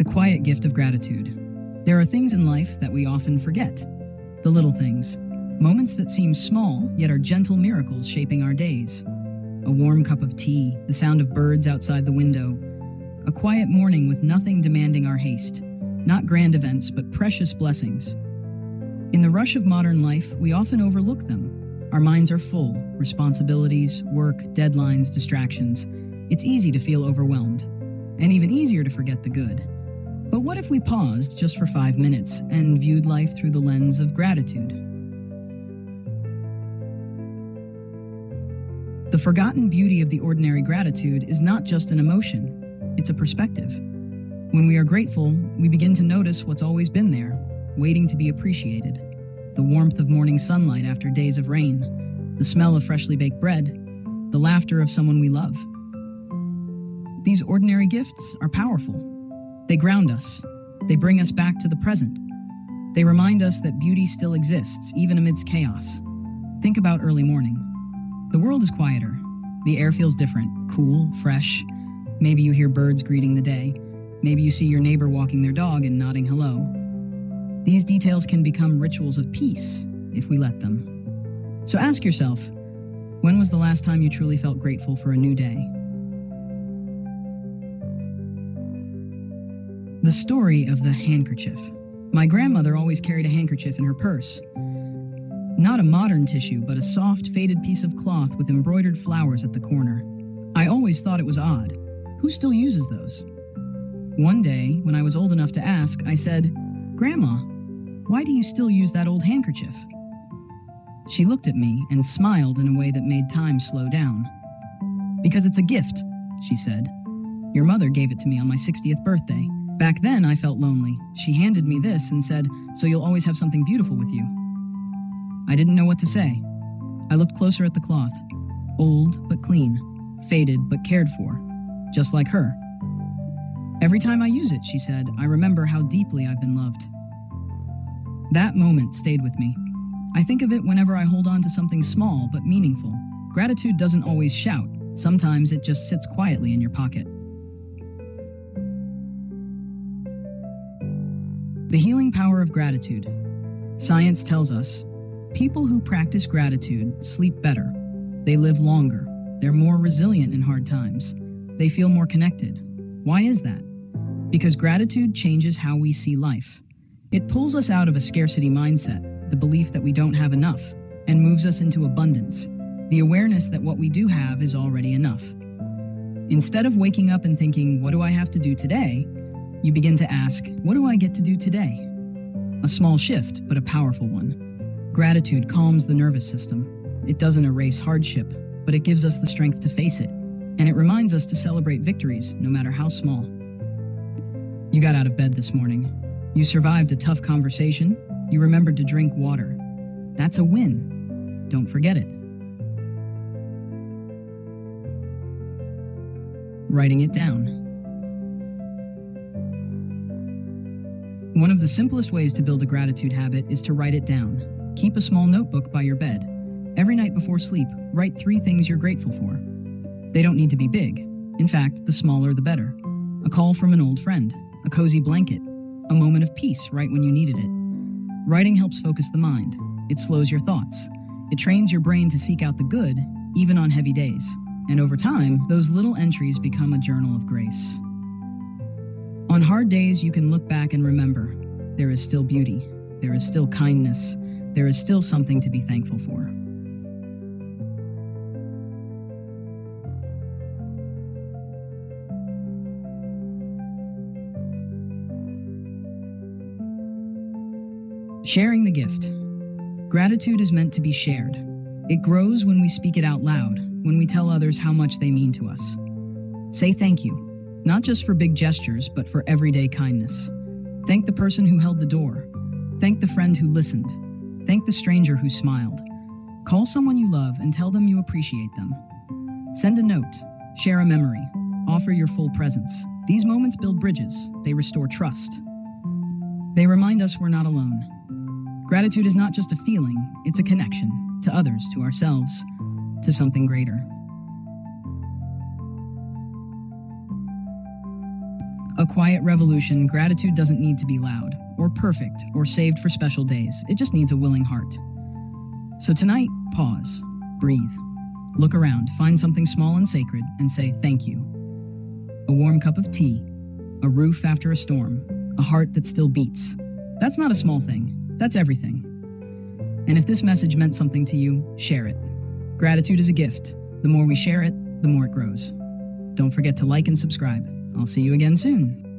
The quiet gift of gratitude. There are things in life that we often forget. The little things. Moments that seem small, yet are gentle miracles shaping our days. A warm cup of tea, the sound of birds outside the window. A quiet morning with nothing demanding our haste. Not grand events, but precious blessings. In the rush of modern life, we often overlook them. Our minds are full. Responsibilities, work, deadlines, distractions. It's easy to feel overwhelmed. And even easier to forget the good. But what if we paused just for 5 minutes and viewed life through the lens of gratitude? The forgotten beauty of the ordinary gratitude is not just an emotion, it's a perspective. When we are grateful, we begin to notice what's always been there, waiting to be appreciated. The warmth of morning sunlight after days of rain, the smell of freshly baked bread, the laughter of someone we love. These ordinary gifts are powerful. They ground us. They bring us back to the present. They remind us that beauty still exists, even amidst chaos. Think about early morning. The world is quieter. The air feels different, cool, fresh. Maybe you hear birds greeting the day. Maybe you see your neighbor walking their dog and nodding hello. These details can become rituals of peace if we let them. So ask yourself, when was the last time you truly felt grateful for a new day? The story of the handkerchief. My grandmother always carried a handkerchief in her purse. Not a modern tissue, but a soft, faded piece of cloth with embroidered flowers at the corner. I always thought it was odd. Who still uses those? One day, when I was old enough to ask, I said, "Grandma, why do you still use that old handkerchief?" She looked at me and smiled in a way that made time slow down. "Because it's a gift," she said. "Your mother gave it to me on my 60th birthday. Back then, I felt lonely. She handed me this and said, 'So you'll always have something beautiful with you.'" I didn't know what to say. I looked closer at the cloth. Old but clean, faded but cared for, just like her. "Every time I use it," she said, "I remember how deeply I've been loved." That moment stayed with me. I think of it whenever I hold on to something small but meaningful. Gratitude doesn't always shout. Sometimes it just sits quietly in your pocket. The healing power of gratitude. Science tells us, people who practice gratitude sleep better. They live longer. They're more resilient in hard times. They feel more connected. Why is that? Because gratitude changes how we see life. It pulls us out of a scarcity mindset, the belief that we don't have enough, and moves us into abundance, the awareness that what we do have is already enough. Instead of waking up and thinking, "What do I have to do today?" you begin to ask, "What do I get to do today?" A small shift, but a powerful one. Gratitude calms the nervous system. It doesn't erase hardship, but it gives us the strength to face it. And it reminds us to celebrate victories, no matter how small. You got out of bed this morning. You survived a tough conversation. You remembered to drink water. That's a win. Don't forget it. Writing it down. One of the simplest ways to build a gratitude habit is to write it down. Keep a small notebook by your bed. Every night before sleep, write 3 things you're grateful for. They don't need to be big. In fact, the smaller the better. A call from an old friend, a cozy blanket, a moment of peace right when you needed it. Writing helps focus the mind. It slows your thoughts. It trains your brain to seek out the good, even on heavy days. And over time, those little entries become a journal of grace. On hard days, you can look back and remember, there is still beauty, there is still kindness, there is still something to be thankful for. Sharing the gift. Gratitude is meant to be shared. It grows when we speak it out loud, when we tell others how much they mean to us. Say thank you. Not just for big gestures, but for everyday kindness. Thank the person who held the door. Thank the friend who listened. Thank the stranger who smiled. Call someone you love and tell them you appreciate them. Send a note. Share a memory. Offer your full presence. These moments build bridges. They restore trust. They remind us we're not alone. Gratitude is not just a feeling, it's a connection to others, to ourselves, to something greater. A quiet revolution. Gratitude doesn't need to be loud, or perfect, or saved for special days. It just needs a willing heart. So tonight, pause, breathe, look around, find something small and sacred, and say thank you. A warm cup of tea, a roof after a storm, a heart that still beats. That's not a small thing, that's everything. And if this message meant something to you, share it. Gratitude is a gift. The more we share it, the more it grows. Don't forget to like and subscribe. I'll see you again soon.